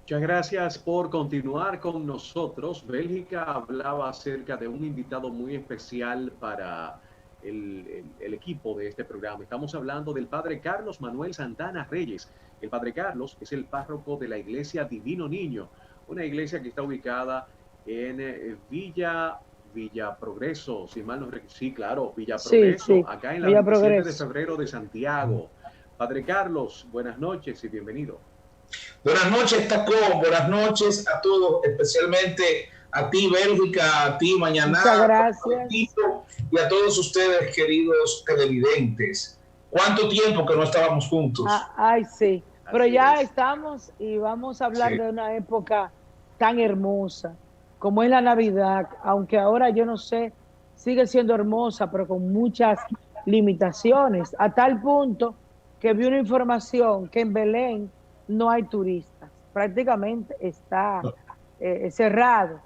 Muchas gracias por continuar con nosotros. Bélgica hablaba acerca de un invitado muy especial para el equipo de este programa. Estamos hablando del padre Carlos Manuel Santana Reyes. El padre Carlos es el párroco de la iglesia Divino Niño, una iglesia que está ubicada en Villa Progreso, si mal no recuerdo. Sí, claro, Villa Sí, Progreso, sí, acá en la Villa 27 de Progreso. febrero de Santiago. Padre Carlos, buenas noches y bienvenido. Buenas noches, Taco. Buenas noches a todos, especialmente a ti, Bélgica, a ti, Mañana, Muchas gracias. y a todos ustedes, queridos televidentes. ¿Cuánto tiempo que no estábamos juntos? Ay, sí, pero Así ya es. estamos y vamos a hablar Sí. de una época tan hermosa como es la Navidad, aunque ahora yo no sé, sigue siendo hermosa, pero con muchas limitaciones, a tal punto que vi una información que en Belén no hay turistas, prácticamente está cerrado.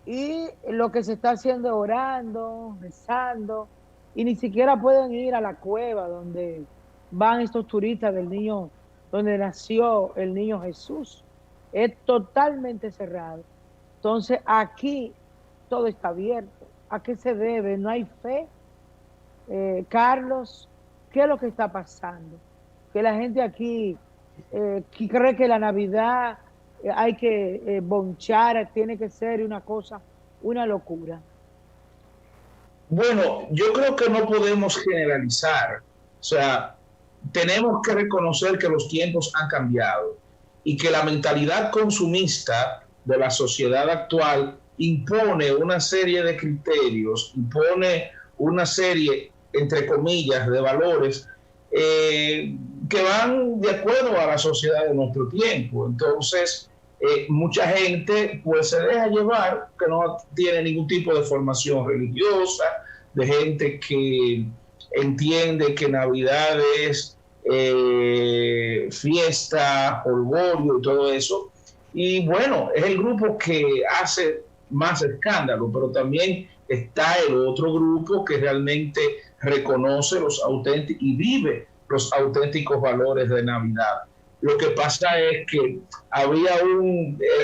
Y lo que se está haciendo es orando, rezando, y ni siquiera pueden ir a la cueva donde van estos turistas del niño, donde nació el niño Jesús. Es totalmente cerrado. Entonces aquí todo está abierto. ¿A qué se debe? ¿No hay fe? Carlos, ¿qué es lo que está pasando? Que la gente aquí que cree que la Navidad hay que bonchar, tiene que ser una cosa, una locura. Bueno, yo creo que no podemos generalizar. O sea, tenemos que reconocer que los tiempos han cambiado y que la mentalidad consumista de la sociedad actual impone una serie de criterios, impone una serie, entre comillas, de valores que van de acuerdo a la sociedad de nuestro tiempo. Entonces, mucha gente pues se deja llevar, que no tiene ningún tipo de formación religiosa, de gente que entiende que Navidad es fiesta, jolgorio y todo eso. Y bueno, es el grupo que hace más escándalo, pero también está el otro grupo que realmente reconoce los auténticos y vive los auténticos valores de Navidad. Lo que pasa es que había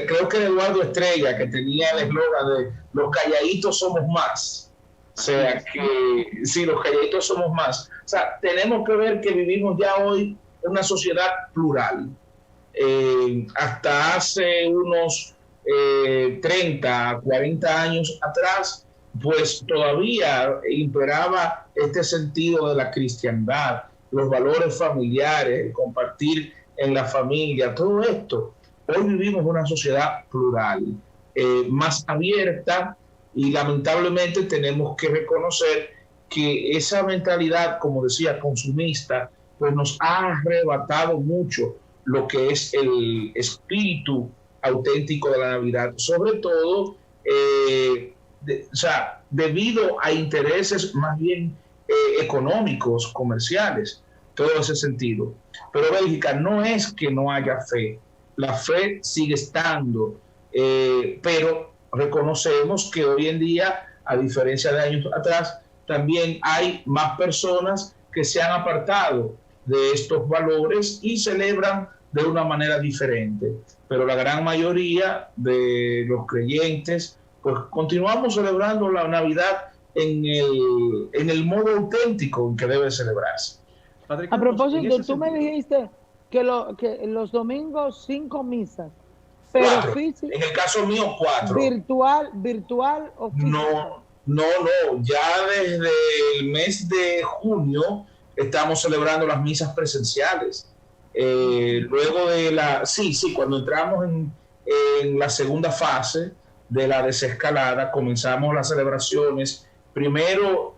creo que Eduardo Estrella, que tenía el eslogan de los calladitos somos más. O sea, que sí, los calladitos somos más. O sea, tenemos que ver que vivimos ya hoy en una sociedad plural. Hasta hace unos 30, 40 años atrás, pues todavía imperaba este sentido de la cristiandad, los valores familiares, el compartir en la familia, todo esto. Hoy vivimos una sociedad plural, más abierta, y lamentablemente tenemos que reconocer que esa mentalidad, como decía, consumista, pues nos ha arrebatado mucho lo que es el espíritu auténtico de la Navidad, sobre todo o sea, debido a intereses más bien económicos, comerciales, todo ese sentido. Pero Bélgica, no es que no haya fe, la fe sigue estando, pero reconocemos que hoy en día, a diferencia de años atrás, también hay más personas que se han apartado de estos valores y celebran de una manera diferente. Pero la gran mayoría de los creyentes, pues continuamos celebrando la Navidad en el modo auténtico en que debe celebrarse. Padre A Carlos, en propósito, ese tú me sentido, dijiste que los domingos 5 misas, pero Cuatro. físico, En el caso mío, cuatro. virtual o física. No. Ya desde el mes de junio estamos celebrando las misas presenciales. Luego de cuando entramos en la segunda fase de la desescalada, comenzamos las celebraciones. Primero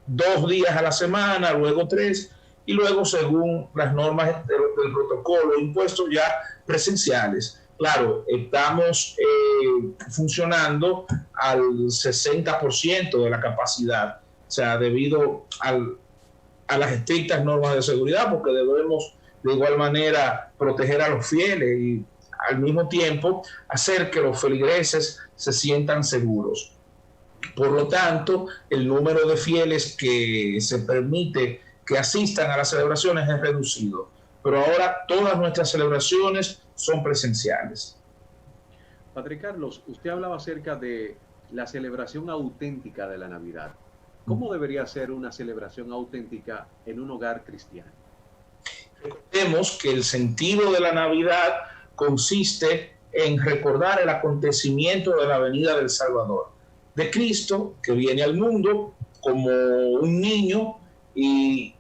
2 días a la semana, luego 3, y luego según las normas del protocolo impuestos ya presenciales. Claro, estamos funcionando al 60% de la capacidad, o sea, debido a las estrictas normas de seguridad, porque debemos de igual manera proteger a los fieles y al mismo tiempo hacer que los feligreses se sientan seguros. Por lo tanto, el número de fieles que se permite que asistan a las celebraciones es reducido. pero ahora todas nuestras celebraciones son presenciales. Padre Carlos, usted hablaba acerca de la celebración auténtica de la Navidad. ¿Cómo debería ser una celebración auténtica en un hogar cristiano? Recordemos que el sentido de la Navidad consiste en recordar el acontecimiento de la venida del Salvador, de Cristo, que viene al mundo como un niño e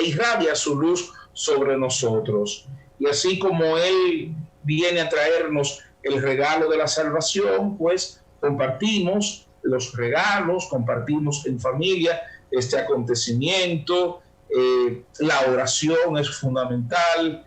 irradia su luz sobre nosotros. Y así como Él viene a traernos el regalo de la salvación, pues compartimos los regalos, compartimos en familia este acontecimiento. La oración es fundamental.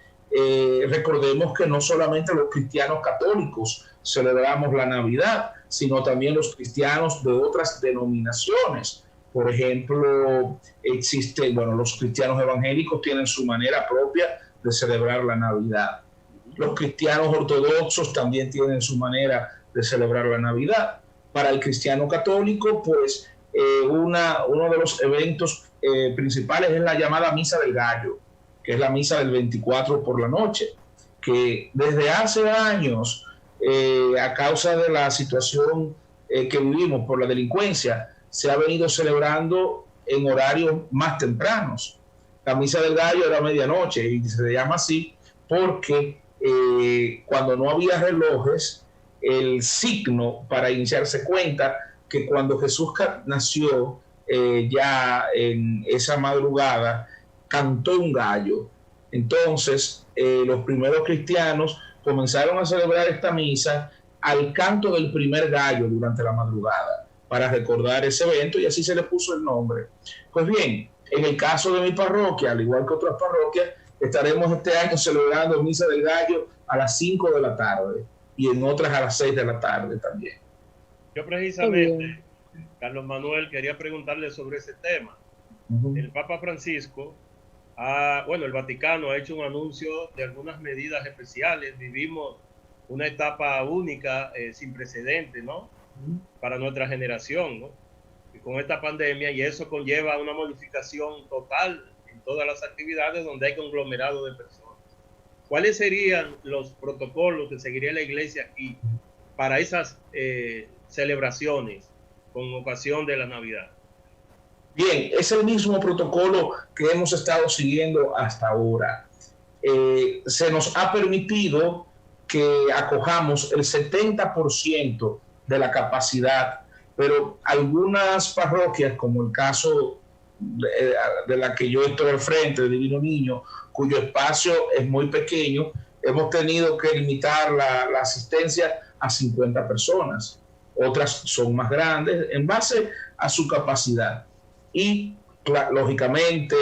Recordemos que no solamente los cristianos católicos celebramos la Navidad, sino también los cristianos de otras denominaciones. Por ejemplo, los cristianos evangélicos tienen su manera propia de celebrar la Navidad. Los cristianos ortodoxos también tienen su manera de celebrar la Navidad. Para el cristiano católico, pues uno de los eventos principales es la llamada Misa del Gallo, que es la misa del 24 por la noche, que desde hace años, a causa de la situación que vivimos por la delincuencia, se ha venido celebrando en horarios más tempranos. La Misa del Gallo era a medianoche y se llama así porque cuando no había relojes, el signo para iniciarse cuenta que cuando Jesús nació, ya en esa madrugada, cantó un gallo. Entonces, los primeros cristianos comenzaron a celebrar esta misa al canto del primer gallo durante la madrugada, para recordar ese evento, y así se le puso el nombre. Pues bien, en el caso de mi parroquia, al igual que otras parroquias, estaremos este año celebrando Misa del Gallo a las 5 de la tarde y en otras a las 6 de la tarde también. Yo precisamente, Carlos Manuel, quería preguntarle sobre ese tema. El Papa Francisco, el Vaticano ha hecho un anuncio de algunas medidas especiales. Vivimos una etapa única, sin precedentes, ¿no? Para nuestra generación, ¿no? Y con esta pandemia, y eso conlleva una modificación total en todas las actividades donde hay conglomerado de personas. ¿Cuáles serían los protocolos que seguiría la Iglesia aquí para esas celebraciones con ocasión de la Navidad? Bien, es el mismo protocolo que hemos estado siguiendo hasta ahora. Se nos ha permitido que acojamos el 70% de la capacidad, pero algunas parroquias, como el caso de la que yo estoy al frente, de Divino Niño, cuyo espacio es muy pequeño, hemos tenido que limitar la asistencia a 50 personas. Otras son más grandes en base a su capacidad. Y lógicamente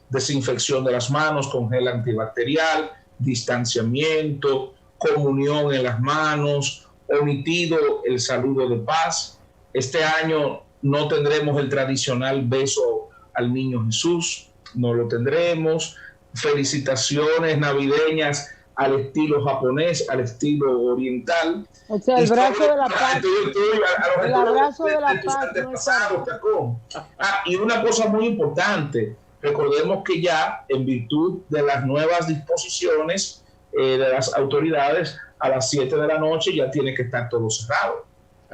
desinfección de las manos con gel antibacterial, distanciamiento, comunión en las manos, omitido el saludo de paz. Este año no tendremos el tradicional beso al niño Jesús, no lo tendremos. Felicitaciones navideñas al estilo japonés, al estilo oriental. O sea, el brazo de la paz. El abrazo de la paz. Y una cosa muy importante, recordemos que ya en virtud de las nuevas disposiciones de las autoridades, a las 7 de la noche ya tiene que estar todo cerrado.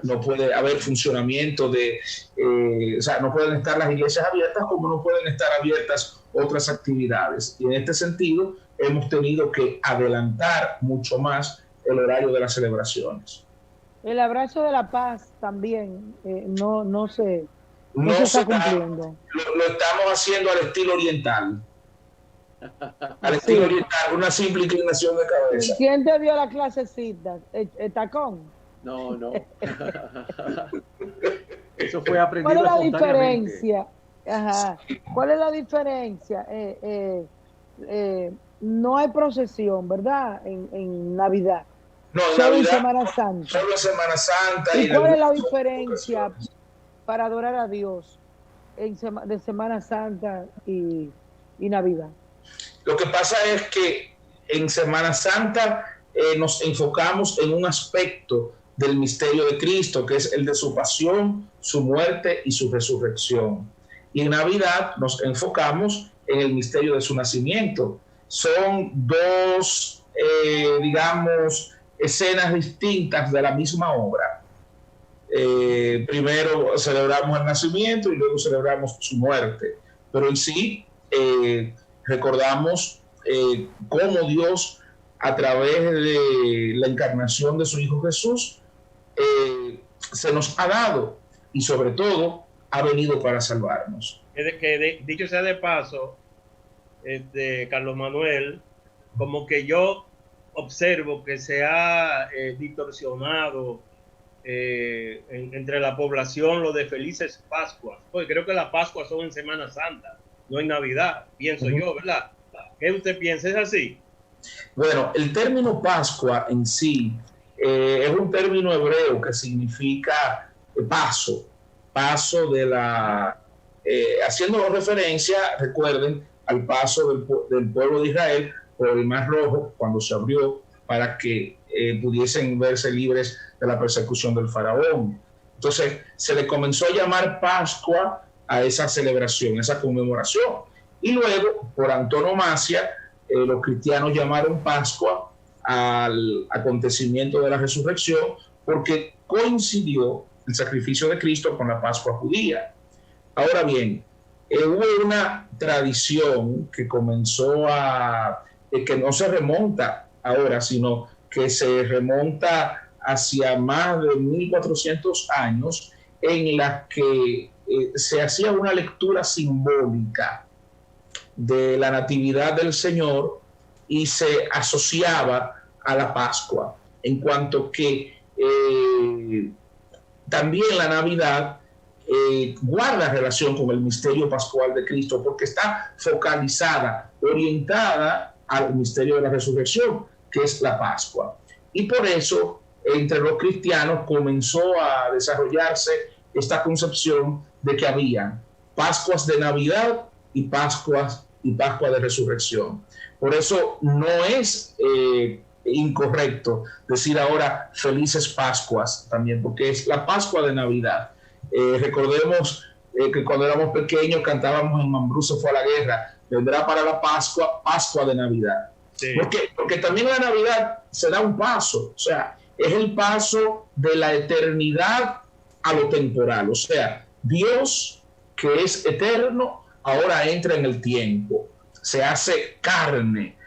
No puede haber funcionamiento no pueden estar las iglesias abiertas como no pueden estar abiertas otras actividades. Y en este sentido hemos tenido que adelantar mucho más el horario de las celebraciones. El abrazo de la paz también no se está cumpliendo. Lo estamos haciendo al estilo oriental. Al estilo oriental, una simple inclinación de cabeza. ¿Quién te dio la clasecita? ¿El tacón? No. Eso fue aprendido. ¿Cuál es la diferencia? Ajá. ¿Cuál es la diferencia? No hay procesión, ¿verdad? En Navidad. No, en solo Navidad, en Semana Santa. Solo en Semana Santa. ¿Y cuál es la diferencia para adorar a Dios de Semana Santa y Navidad? Lo que pasa es que en Semana Santa nos enfocamos en un aspecto del misterio de Cristo, que es el de su pasión, su muerte y su resurrección. Y en Navidad nos enfocamos en el misterio de su nacimiento. Son dos, digamos, escenas distintas de la misma obra. Primero celebramos el nacimiento y luego celebramos su muerte. Pero en sí recordamos cómo Dios, a través de la encarnación de su Hijo Jesús, se nos ha dado y sobre todo ha venido para salvarnos. Dicho sea de paso, Carlos Manuel, como que yo observo que se ha distorsionado entre la población lo de felices Pascuas, porque creo que las Pascuas son en Semana Santa, no en Navidad, pienso yo, ¿verdad? ¿Qué usted piensa? ¿Es así? Bueno, el término Pascua en sí es un término hebreo que significa paso de la... haciendo referencia, recuerden, al paso del pueblo de Israel por el Mar Rojo cuando se abrió para que pudiesen verse libres de la persecución del faraón. Entonces se le comenzó a llamar Pascua a esa celebración, esa conmemoración. Y luego, por antonomasia, los cristianos llamaron Pascua al acontecimiento de la resurrección porque coincidió el sacrificio de Cristo con la Pascua judía. Ahora bien, hubo una tradición que comenzó que no se remonta ahora, sino que se remonta hacia más de 1400 años, en la que se hacía una lectura simbólica de la natividad del Señor y se asociaba a la Pascua, en cuanto que también la Navidad guarda relación con el misterio pascual de Cristo, porque está focalizada, orientada al misterio de la resurrección, que es la Pascua. Y por eso, entre los cristianos comenzó a desarrollarse esta concepción de que había Pascuas de Navidad y Pascua de resurrección. Por eso no es incorrecto decir ahora felices Pascuas también, porque es la Pascua de Navidad. Recordemos que cuando éramos pequeños cantábamos en Mambrú se fue a la guerra, vendrá para la Pascua de Navidad. Sí. Porque también la Navidad se da un paso, o sea, es el paso de la eternidad a lo temporal, o sea, Dios, que es eterno, ahora entra en el tiempo, se hace carne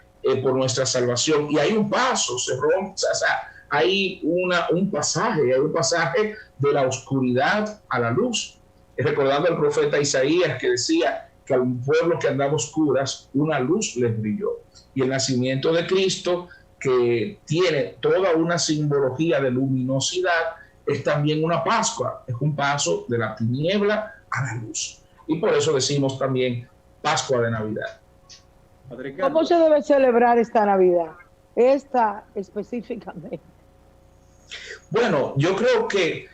por nuestra salvación, y hay un paso, se rompe, o sea, hay un pasaje de la oscuridad a la luz. Recordando al profeta Isaías que decía que al pueblo que andaba a oscuras, una luz les brilló. Y el nacimiento de Cristo, que tiene toda una simbología de luminosidad, es también una Pascua, es un paso de la tiniebla a la luz. Y por eso decimos también Pascua de Navidad. ¿Cómo se debe celebrar esta Navidad? Esta específicamente. Bueno, yo creo que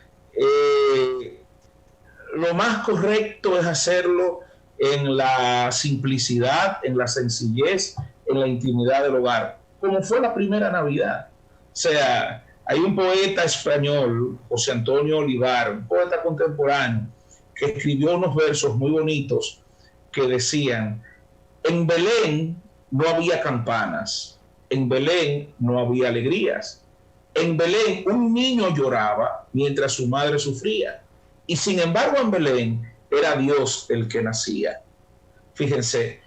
lo más correcto es hacerlo en la simplicidad, en la sencillez, en la intimidad del hogar, como fue la primera Navidad. O sea, hay un poeta español, José Antonio Olivar, un poeta contemporáneo, que escribió unos versos muy bonitos que decían: en Belén no había campanas, en Belén no había alegrías, en Belén un niño lloraba mientras su madre sufría, y sin embargo en Belén era Dios el que nacía. Fíjense,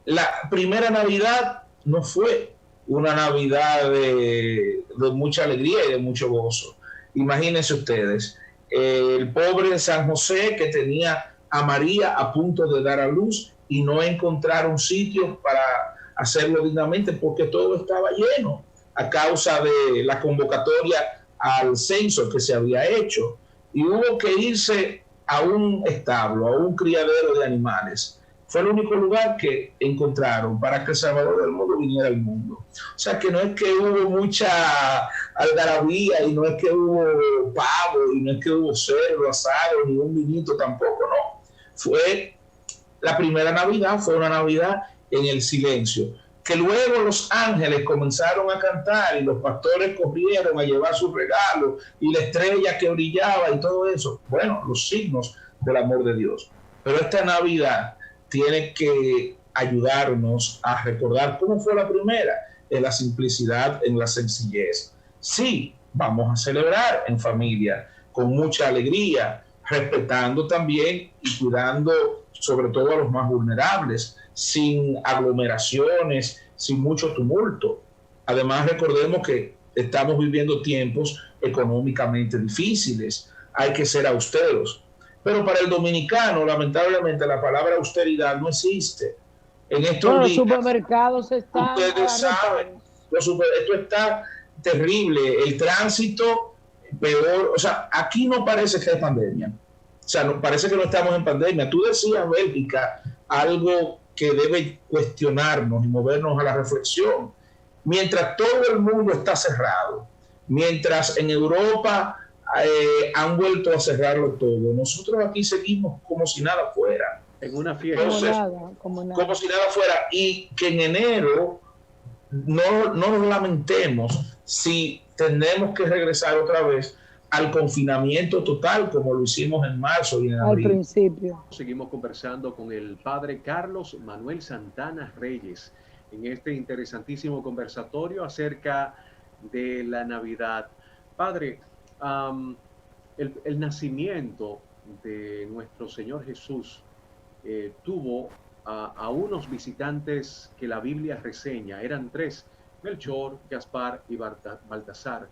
la primera Navidad no fue una Navidad de mucha alegría y de mucho gozo. Imagínense ustedes, el pobre San José, que tenía a María a punto de dar a luz y no encontrar un sitio para hacerlo dignamente porque todo estaba lleno a causa de la convocatoria al censo que se había hecho, y hubo que irse a un establo, a un criadero de animales. Fue el único lugar que encontraron para que el Salvador del mundo viniera al mundo. O sea que no es que hubo mucha algarabía, y no es que hubo pavo, y no es que hubo cerdo asado, ni un vinito tampoco, no. Fue la primera Navidad, fue una Navidad en el silencio, que luego los ángeles comenzaron a cantar y los pastores corrieron a llevar sus regalos y la estrella que brillaba y todo eso. Bueno, los signos del amor de Dios. Pero esta Navidad tiene que ayudarnos a recordar cómo fue la primera, en la simplicidad, en la sencillez. Sí, vamos a celebrar en familia, con mucha alegría, respetando también y cuidando sobre todo a los más vulnerables, sin aglomeraciones, sin mucho tumulto. Además, recordemos que estamos viviendo tiempos económicamente difíciles, hay que ser austeros. Pero para el dominicano, lamentablemente, la palabra austeridad no existe. En estos Los días, supermercados están ustedes saben, esto está terrible, el tránsito peor, o sea, aquí no parece que hay pandemia, o sea, no, parece que no estamos en pandemia. Tú decías, Bélgica, algo que debe cuestionarnos y movernos a la reflexión. Mientras todo el mundo está cerrado, mientras en Europa han vuelto a cerrarlo todo, nosotros aquí seguimos como si nada fuera. En una fiesta. Entonces, como si nada fuera, y que en enero no nos lamentemos si tenemos que regresar otra vez al confinamiento total como lo hicimos en marzo y en abril. Al principio. Seguimos conversando con el padre Carlos Manuel Santana Reyes en este interesantísimo conversatorio acerca de la Navidad. Padre, el nacimiento de nuestro Señor Jesús tuvo a unos visitantes que la Biblia reseña, eran tres, Melchor, Gaspar y Baltasar.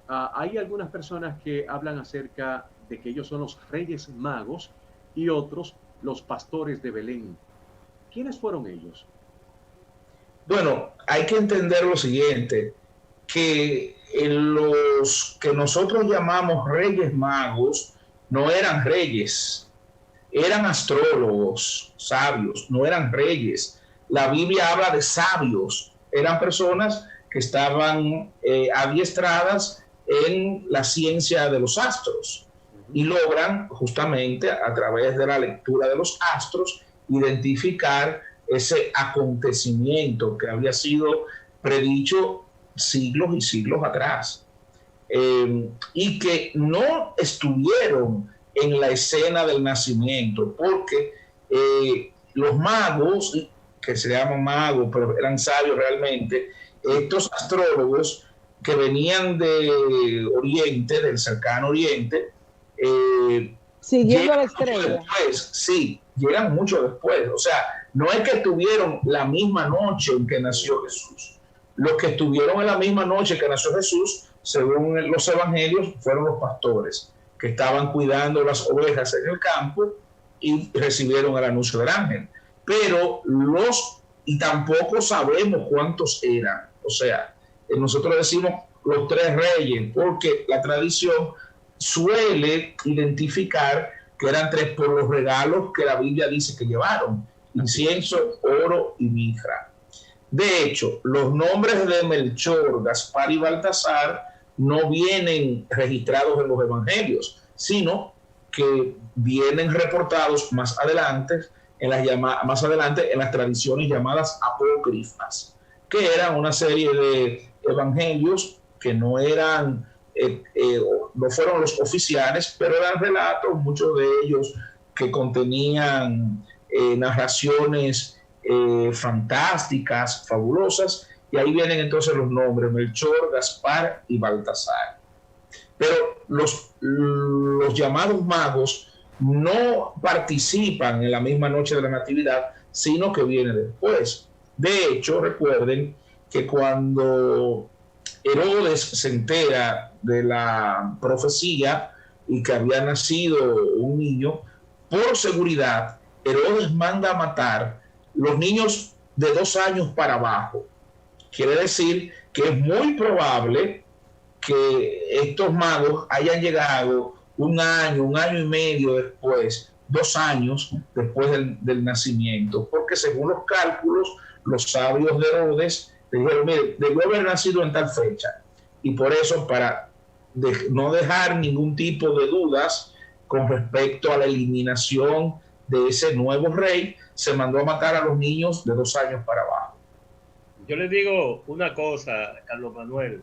Hay algunas personas que hablan acerca de que ellos son los Reyes Magos y otros los pastores de Belén. ¿Quiénes fueron ellos? Bueno, hay que entender lo siguiente, que los que nosotros llamamos Reyes Magos no eran reyes, eran astrólogos, sabios, no eran reyes. La Biblia habla de sabios, eran personas que estaban adiestradas en la ciencia de los astros y logran justamente a través de la lectura de los astros identificar ese acontecimiento que había sido predicho siglos y siglos atrás, y que no estuvieron en la escena del nacimiento, porque los magos, que se llaman magos, pero eran sabios realmente, estos astrólogos que venían de Oriente, del cercano Oriente, siguiendo la estrella. Después, sí, llegan mucho después. O sea, no es que estuvieron la misma noche en que nació Jesús. Los que estuvieron en la misma noche que nació Jesús, según los evangelios, fueron los pastores que estaban cuidando las ovejas en el campo y recibieron el anuncio del ángel. Pero y tampoco sabemos cuántos eran. O sea, nosotros decimos los tres reyes, porque la tradición suele identificar que eran tres por los regalos que la Biblia dice que llevaron: incienso, oro y mirra. De hecho, los nombres de Melchor, Gaspar y Baltasar no vienen registrados en los evangelios, sino que vienen reportados más adelante en las tradiciones llamadas apócrifas, que eran una serie de evangelios que no eran no fueron los oficiales, pero eran relatos, muchos de ellos que contenían narraciones fantásticas, fabulosas, y ahí vienen entonces los nombres: Melchor, Gaspar y Baltasar. Pero los llamados magos no participan en la misma noche de la Natividad, sino que viene después. De hecho, recuerden que cuando Herodes se entera de la profecía y que había nacido un niño, por seguridad, Herodes manda a matar los niños de 2 años para abajo. Quiere decir que es muy probable que estos magos hayan llegado un año y medio después, 2 años después del nacimiento, porque según los cálculos, los sabios de Herodes dijeron: mire, debió haber nacido en tal fecha, y por eso, para no dejar ningún tipo de dudas con respecto a la eliminación de ese nuevo rey, se mandó a matar a los niños de 2 años para abajo. Yo les digo una cosa, Carlos Manuel.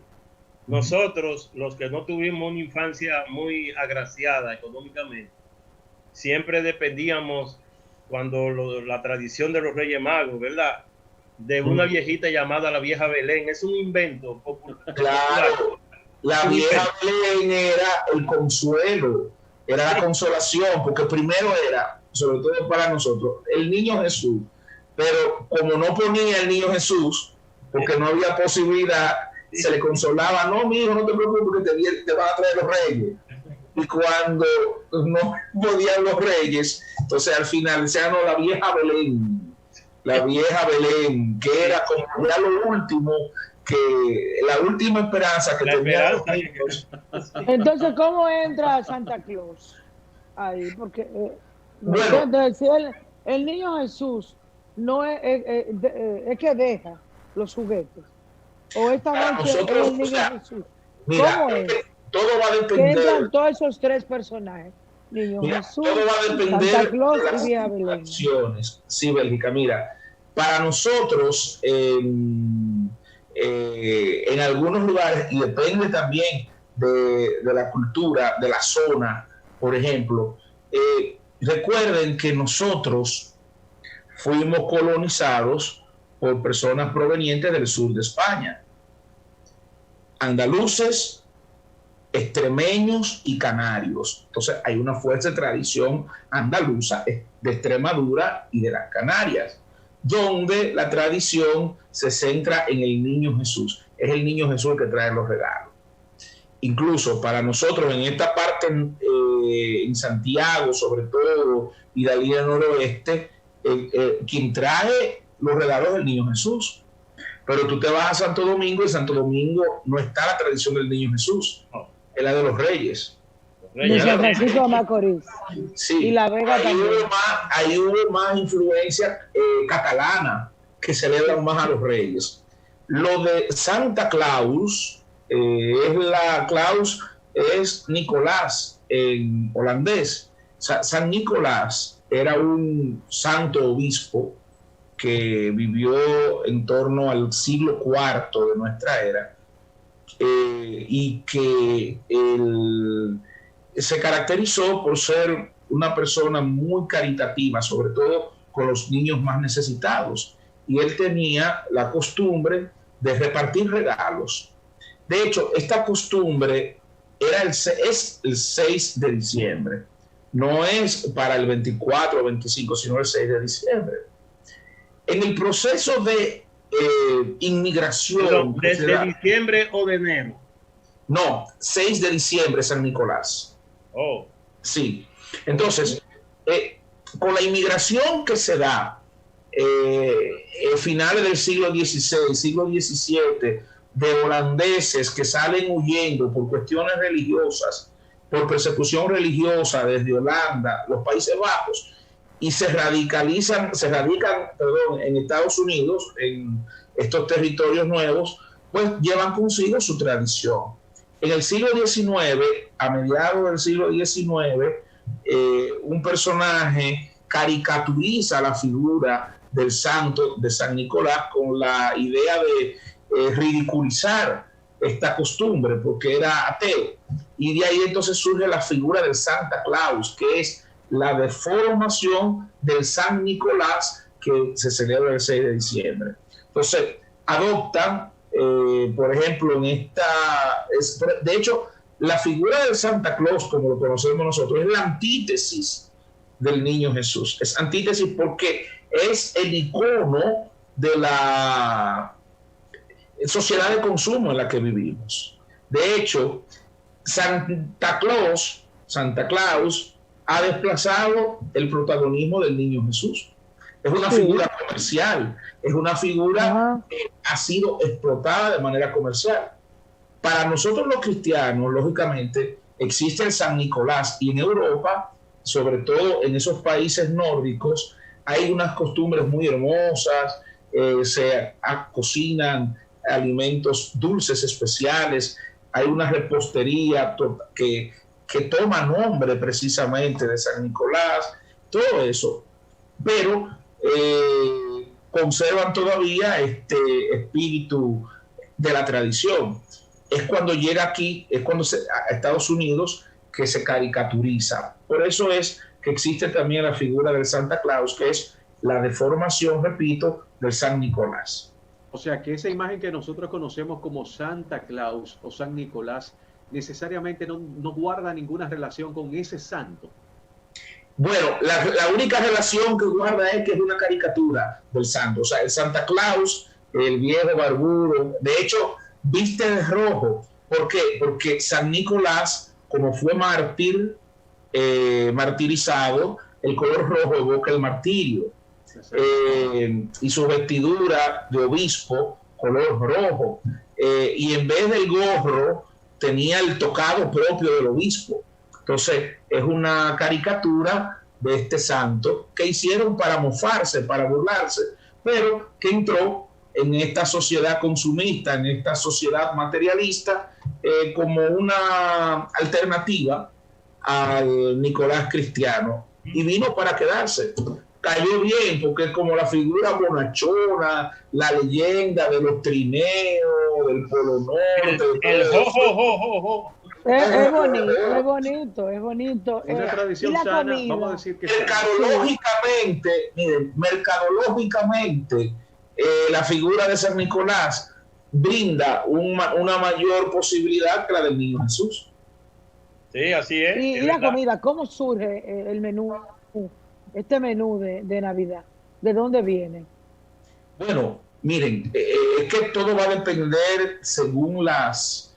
Nosotros, los que no tuvimos una infancia muy agraciada económicamente, siempre dependíamos cuando la tradición de los Reyes Magos, ¿verdad? De una viejita llamada la vieja Belén. Es un invento popular. Claro, la vieja Belén era el consuelo, era la consolación, porque primero era, sobre todo para nosotros, el niño Jesús. Pero como no ponía el niño Jesús, porque no había posibilidad, se le consolaba, no, mi hijo, no te preocupes, que te van a traer los reyes. Y cuando no podían los reyes, entonces al final decían, no, la vieja Belén, que era como ya lo último, que la última esperanza que tenían los niños. Entonces, ¿cómo entra Santa Claus ahí? Porque bueno, entonces, si el niño Jesús no es que deja los juguetes, o esta noche nosotros, es el niño Jesús. Mira, ¿Cómo es? Todo va a ¿Qué depender. entran todos esos tres personajes? Niño Jesús, todo va a depender Santa Claus de las y Vieja Belén. acciones. Sí, Bélgica, mira, para nosotros en algunos lugares, y depende también de la cultura, de la zona, por ejemplo, recuerden que nosotros fuimos colonizados por personas provenientes del sur de España, andaluces, extremeños y canarios. Entonces hay una fuerte tradición andaluza de Extremadura y de las Canarias, donde la tradición se centra en el niño Jesús. Es el niño Jesús el que trae los regalos. Incluso para nosotros en esta parte, en Santiago sobre todo, y de ahí del noroeste, quien trae los regalos del niño Jesús. Pero tú te vas a Santo Domingo y en Santo Domingo no está la tradición del niño Jesús, es la de los Reyes. De San Francisco de Macorís. Sí, y La Vega también. Ahí hubo más influencia catalana, que celebran más a los Reyes. Lo de Santa Claus, es Nicolás en holandés. San Nicolás era un santo obispo que vivió en torno al siglo IV de nuestra era, y que se caracterizó por ser una persona muy caritativa, sobre todo con los niños más necesitados. Y él tenía la costumbre de repartir regalos. De hecho, esta costumbre es el 6 de diciembre. No es para el 24 o 25, sino el 6 de diciembre. En el proceso de inmigración... ¿Desde diciembre o de enero? No, 6 de diciembre, San Nicolás. Oh. Sí. Entonces, con la inmigración que se da finales del siglo XVI, siglo XVII, de holandeses que salen huyendo por cuestiones religiosas, por persecución religiosa desde Holanda, los Países Bajos, y se radican en Estados Unidos, en estos territorios nuevos, pues llevan consigo su tradición. En el siglo XIX, a mediados del siglo XIX, un personaje caricaturiza la figura del santo de San Nicolás con la idea de ridiculizar esta costumbre, porque era ateo. Y de ahí entonces surge la figura del Santa Claus, que es la deformación del San Nicolás que se celebra el 6 de diciembre. Entonces, adoptan, por ejemplo, de hecho, la figura del Santa Claus, como lo conocemos nosotros, es la antítesis del niño Jesús. Es antítesis porque es el icono de la sociedad de consumo en la que vivimos. De hecho, Santa Claus ha desplazado el protagonismo del niño Jesús. Es una figura comercial, es una figura que ha sido explotada de manera comercial. Para nosotros los cristianos, lógicamente, existe el San Nicolás, y en Europa, sobre todo en esos países nórdicos, hay unas costumbres muy hermosas, se cocinan alimentos dulces especiales, hay una repostería que toma nombre precisamente de San Nicolás, todo eso, pero conservan todavía este espíritu de la tradición. Es cuando llega aquí, es cuando a Estados Unidos que se caricaturiza. Por eso es que existe también la figura del Santa Claus, que es la deformación, repito, del San Nicolás. O sea, que esa imagen que nosotros conocemos como Santa Claus o San Nicolás necesariamente no guarda ninguna relación con ese santo. Bueno, la única relación que guarda es que es una caricatura del santo. O sea, el Santa Claus, el viejo barbudo, de hecho, viste de rojo. ¿Por qué? Porque San Nicolás, como fue mártir, martirizado, el color rojo evoca el martirio. Y su vestidura de obispo, color rojo. Y en vez del gorro, tenía el tocado propio del obispo. Entonces, es una caricatura de este santo que hicieron para mofarse, para burlarse, pero que entró en esta sociedad consumista, en esta sociedad materialista, como una alternativa al Nicolás cristiano. Y vino para quedarse. Cayó bien, porque es como la figura bonachona, la leyenda de los trineos, del Polo Norte. El jo. Es bonito, es bonito. Una tradición sana, vamos a decir que mercadológicamente, miren, mercadológicamente, la figura de San Nicolás brinda una mayor posibilidad que la del Niño Jesús. Sí, así es. Y la comida, ¿cómo surge el menú, este menú de Navidad? ¿De dónde viene? Bueno, miren, es que todo va a depender según los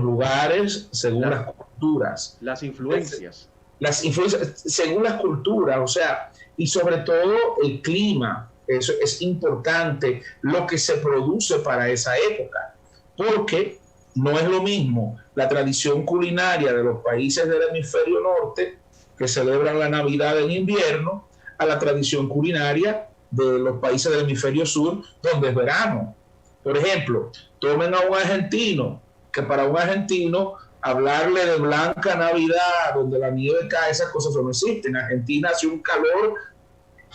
lugares, según las culturas. Las influencias. Según las culturas, o sea, y sobre todo el clima. Eso es importante, lo que se produce para esa época, porque no es lo mismo la tradición culinaria de los países del hemisferio norte, que celebran la Navidad en invierno, a la tradición culinaria de los países del hemisferio sur, donde es verano. Por ejemplo, tomen a un argentino, que para un argentino hablarle de blanca Navidad, donde la nieve cae, esas cosas no existen. En Argentina hace un calor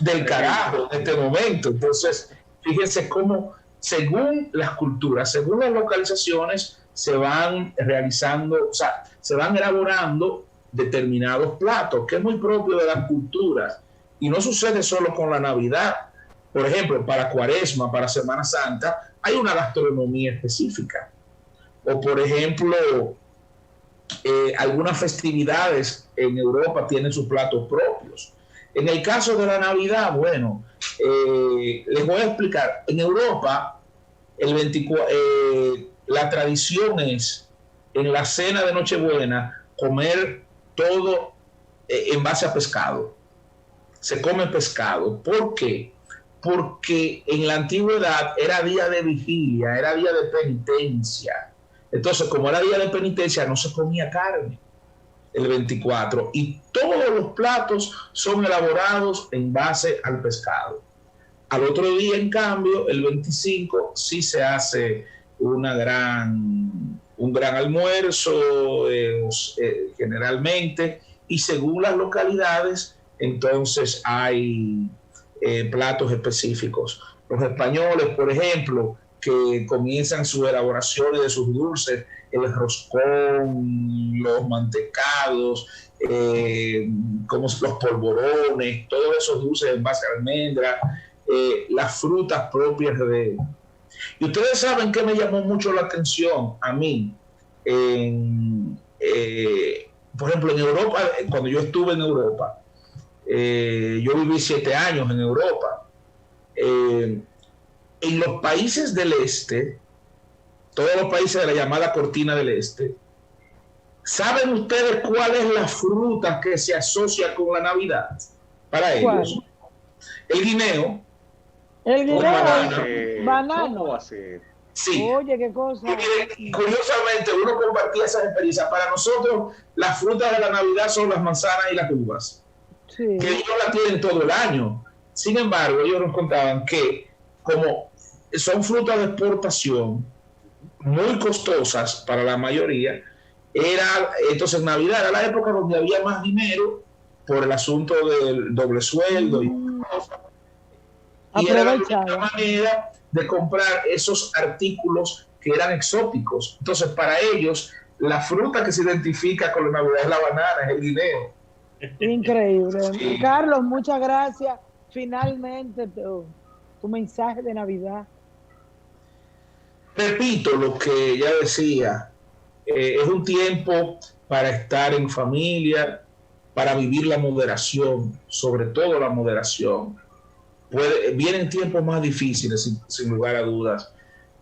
del carajo en este momento. Entonces, fíjense cómo, según las culturas, según las localizaciones, se van realizando, o sea, se van elaborando determinados platos, que es muy propio de las culturas. Y no sucede solo con la Navidad. Por ejemplo, para Cuaresma, para Semana Santa, hay una gastronomía específica. O, por ejemplo, algunas festividades en Europa tienen sus platos propios. En el caso de la Navidad, bueno, les voy a explicar. En Europa, la tradición es, en la cena de Nochebuena, comer todo en base a pescado. Se come pescado. ¿Por qué? Porque en la antigüedad era día de vigilia, era día de penitencia. Entonces, como era día de penitencia, no se comía carne el 24. Y todos los platos son elaborados en base al pescado. Al otro día, en cambio, el 25, sí se hace un gran almuerzo, generalmente, y según las localidades, entonces hay platos específicos. Los españoles, por ejemplo, que comienzan sus elaboraciones de sus dulces, el roscón, los mantecados, como los polvorones, todos esos dulces en base a almendra, las frutas propias de... Y ustedes saben que me llamó mucho la atención a mí, por ejemplo, en Europa, cuando yo estuve en Europa, yo viví 7 años en Europa, en los países del este, todos los países de la llamada Cortina del Este, ¿saben ustedes cuál es la fruta que se asocia con la Navidad para ellos? El guineo. El guineo, banano. ¿Cómo va a ser? Sí. Oye, qué cosa. Y curiosamente, uno compartía esas experiencias. Para nosotros, las frutas de la Navidad son las manzanas y las uvas, sí, que ellos las tienen todo el año. Sin embargo, ellos nos contaban que como son frutas de exportación muy costosas para la mayoría, entonces Navidad era la época donde había más dinero por el asunto del doble sueldo y era la única manera de comprar esos artículos que eran exóticos. Entonces, para ellos, la fruta que se identifica con la Navidad es la banana, es el guineo. Increíble. Sí. Carlos, muchas gracias. Finalmente, tu mensaje de Navidad. Repito lo que ya decía, es un tiempo para estar en familia, para vivir la moderación, sobre todo la moderación. Vienen tiempos más difíciles, sin lugar a dudas.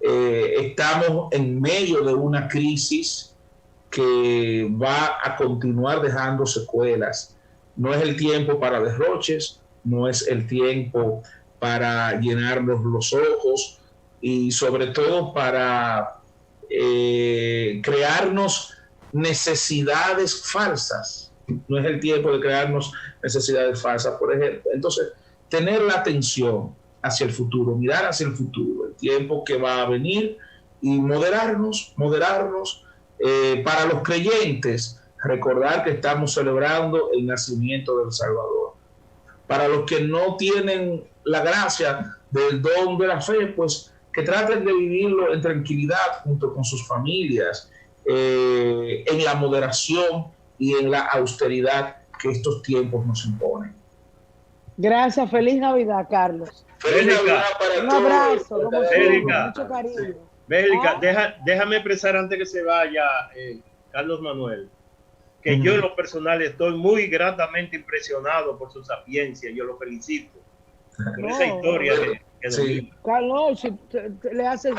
Estamos en medio de una crisis que va a continuar dejando secuelas. No es el tiempo para derroches, no es el tiempo para llenarnos los ojos y sobre todo para crearnos necesidades falsas. No es el tiempo de crearnos necesidades falsas, por ejemplo. Entonces, tener la atención hacia el futuro, mirar hacia el futuro, el tiempo que va a venir y moderarnos. Para los creyentes, recordar que estamos celebrando el nacimiento del Salvador. Para los que no tienen la gracia del don de la fe, pues que traten de vivirlo en tranquilidad junto con sus familias, en la moderación y en la austeridad que estos tiempos nos imponen. Gracias, feliz Navidad, Carlos. Feliz Navidad para todos. Un abrazo, como siempre, mucho cariño. Sí. Bélgica, déjame expresar antes que se vaya Carlos Manuel, que yo en lo personal estoy muy gratamente impresionado por su sapiencia, yo lo felicito por esa historia que sí. Carlos, le hace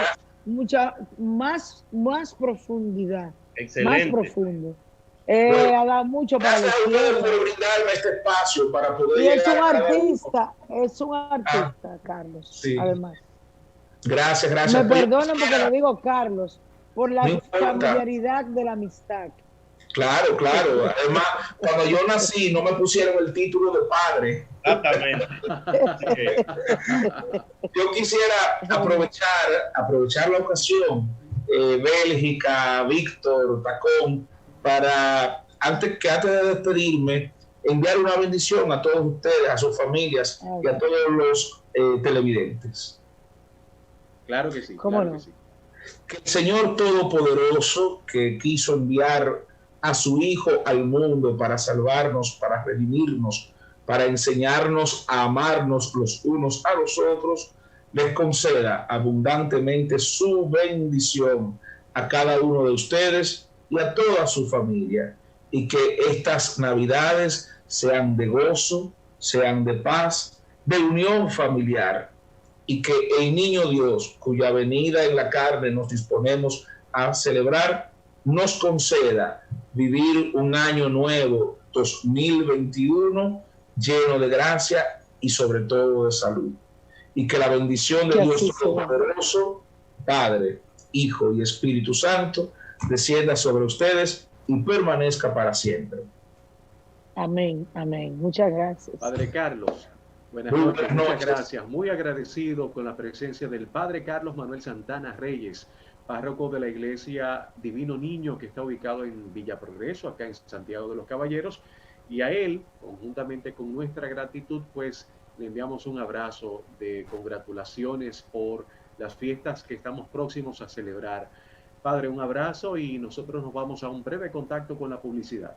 mucha más profundidad. Excelente. Más profundo. Ha dado mucho para los por brindarme este espacio para poder y es un artista, Carlos, sí. Además. Gracias. Me perdonen porque le digo Carlos, por la familiaridad de la amistad. Claro. Además, cuando yo nací no me pusieron el título de padre. Exactamente. Yo quisiera aprovechar la ocasión, Bélgica, Víctor, Tacón, para, antes de despedirme, enviar una bendición a todos ustedes, a sus familias y a todos los televidentes. Claro que sí. ¿Cómo no? Que el Señor Todopoderoso, que quiso enviar a su Hijo al mundo para salvarnos, para redimirnos, para enseñarnos a amarnos los unos a los otros, les conceda abundantemente su bendición a cada uno de ustedes y a toda su familia, y que estas Navidades sean de gozo, sean de paz, de unión familiar, y que el niño Dios, cuya venida en la carne nos disponemos a celebrar, nos conceda vivir un año nuevo, 2021, lleno de gracia y sobre todo de salud. Y que la bendición de Dios Todopoderoso, Padre, Hijo y Espíritu Santo, descienda sobre ustedes y permanezca para siempre. Amén. Muchas gracias. Padre Carlos, buenas noches, muchas gracias. Muy agradecido con la presencia del Padre Carlos Manuel Santana Reyes, párroco de la Iglesia Divino Niño, que está ubicado en Villa Progreso, acá en Santiago de los Caballeros, y a él, conjuntamente con nuestra gratitud, pues le enviamos un abrazo de congratulaciones por las fiestas que estamos próximos a celebrar. Padre, un abrazo y nosotros nos vamos a un breve contacto con la publicidad.